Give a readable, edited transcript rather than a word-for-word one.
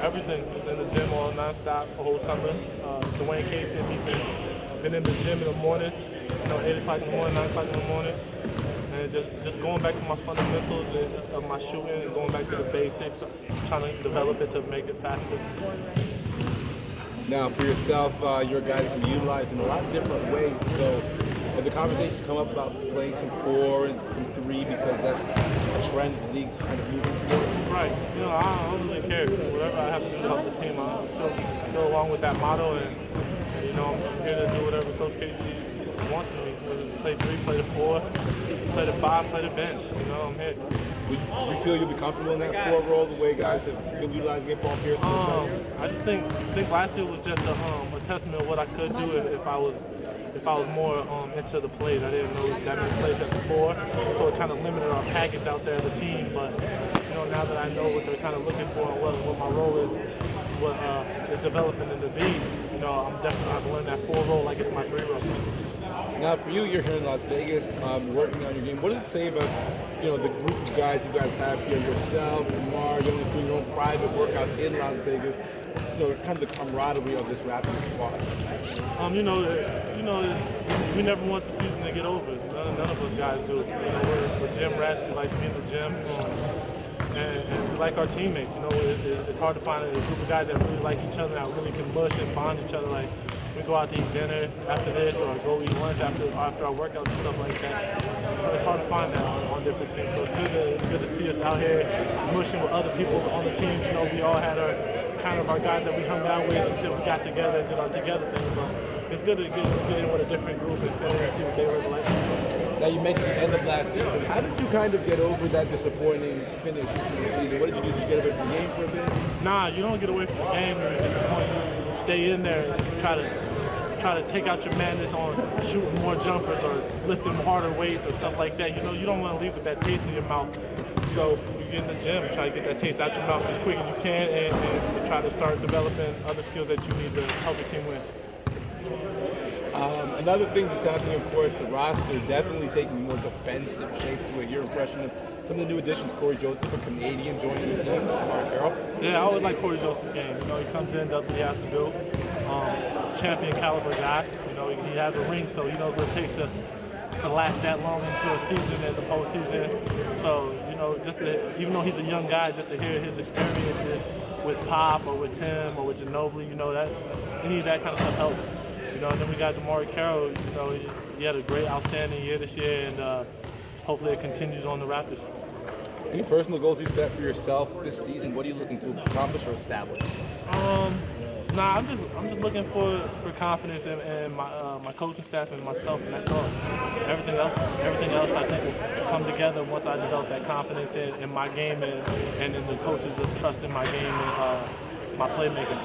Everything. Just in the gym all nonstop the whole summer. Dwayne Casey and me been in the gym in the mornings, 8 o'clock in the morning, 9 o'clock in the morning. And just going back to my fundamentals of my shooting and going back to the basics, trying to develop it to make it faster. Now, for yourself, you're a guy that can be utilized in a lot of different ways. So, have the conversations come up about playing some 4 and some 3 because that's a trend the league's kind of moving towards? Right. I don't really care. Whatever I have to do to help the team, I'm still along with that motto. And I'm here to do whatever Coach Casey wants me. Play 3, play the 4, play the 5, play the bench. I'm here. You feel you'll be comfortable in that 4 role the way guys have been utilizing it, Paul Pierce? I just think last year was just a testament of what I could do if I was more into the plays. I didn't know that many plays at the 4, so it kind of limited our package out there as a team. But now that I know what they're kind of looking for and what my role is, what is developing in the league, I'm definitely going to learn that 4 role like it's my 3 role. Now, for you, you're here in Las Vegas, working on your game. What does it say about, the group of guys you guys have here, yourself, Lamar, you're doing your own private workouts in Las Vegas, kind of the camaraderie of this Raptors squad? We never want the season to get over. None of us guys do. We're gym rats. We like to be in the gym. And we like our teammates. It's hard to find a group of guys that really like each other, that really can mush and bond each other. Like, we go out to eat dinner after this or go eat lunch after our workouts and stuff like that. So it's hard to find that on different teams. So it's good to see us out here mushing with other people on the teams. We all had our guys that we hung out with until we got together and did our together thing. So it's good to get in with a different group and fit in and see what they were like. Now, you mentioned the end of last season. How did you kind of get over that disappointing finish to the season? What did you do? Did you get away from the game for a bit? Nah, you don't get away from the game. You stay in there and try to take out your madness on shooting more jumpers or lifting harder weights or stuff like that. You don't want to leave with that taste in your mouth. So you get in the gym, try to get that taste out your mouth as quick as you can and try to start developing other skills that you need to help your team win. Another thing that's happening, of course, the roster definitely taking more defensive shape to it. Your impression of some of the new additions, Corey Joseph, a Canadian, joining the team, Mark Carroll? Yeah, I always like Corey Joseph's game. He comes in, does what he has to do. Champion caliber guy. He has a ring, so he knows what it takes to last that long into a season and the postseason. So, even though he's a young guy, just to hear his experiences with Pop or with Tim or with Ginobili, that any of that kind of stuff helps. And then we got Mark Carroll. He had a great, outstanding year this year, and hopefully it continues on the Raptors. Any personal goals you set for yourself this season? What are you looking to accomplish or establish? I'm just looking for confidence in my coaching staff and myself, and that's all. Everything else I think will come together once I develop that confidence in my game and in the coaches of trust in my game and my playmaking.